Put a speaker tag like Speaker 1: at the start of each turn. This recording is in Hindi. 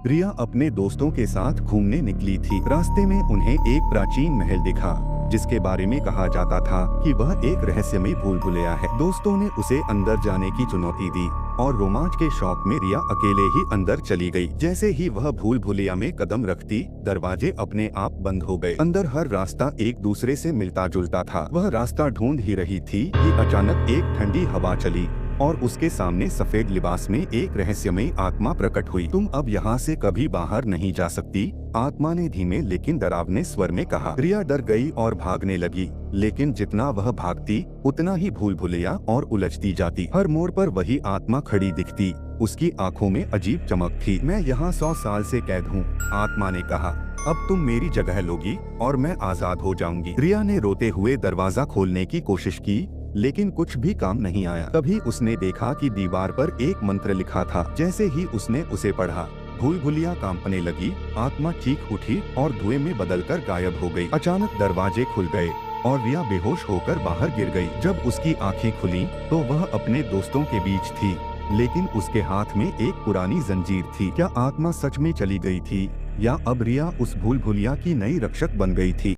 Speaker 1: रिया अपने दोस्तों के साथ घूमने निकली थी। रास्ते में उन्हें एक प्राचीन महल दिखा जिसके बारे में कहा जाता था कि वह एक रहस्यमयी भूल भुलैया है। दोस्तों ने उसे अंदर जाने की चुनौती दी और रोमांच के शौक में रिया अकेले ही अंदर चली गई। जैसे ही वह भूल भुलैया में कदम रखती, दरवाजे अपने आप बंद हो गए। अंदर हर रास्ता एक दूसरे से मिलता जुलता था। वह रास्ता ढूंढ ही रही थी कि अचानक एक ठंडी हवा चली और उसके सामने सफेद लिबास में एक रहस्यमयी आत्मा प्रकट हुई। तुम अब यहाँ से कभी बाहर नहीं जा सकती, आत्मा ने धीमे लेकिन डरावने स्वर में कहा। रिया डर गई और भागने लगी, लेकिन जितना वह भागती उतना ही भूल भुलैया और उलझती जाती। हर मोड़ पर वही आत्मा खड़ी दिखती, उसकी आंखों में अजीब चमक थी। मैं यहाँ 100 साल से कैद हूँ, आत्मा ने कहा। अब तुम मेरी जगह लोगी और मैं आजाद हो जाऊंगी। रिया ने रोते हुए दरवाजा खोलने की कोशिश की, लेकिन कुछ भी काम नहीं आया। तभी उसने देखा कि दीवार पर एक मंत्र लिखा था। जैसे ही उसने उसे पढ़ा, भूल भुलैया कांपने लगी, आत्मा चीख उठी और धुएं में बदलकर गायब हो गई। अचानक दरवाजे खुल गए और रिया बेहोश होकर बाहर गिर गई। जब उसकी आंखें खुली तो वह अपने दोस्तों के बीच थी, लेकिन उसके हाथ में एक पुरानी जंजीर थी। क्या आत्मा सच में चली गई थी या अब रिया उस भूल भुलैया की नई रक्षक बन गई थी?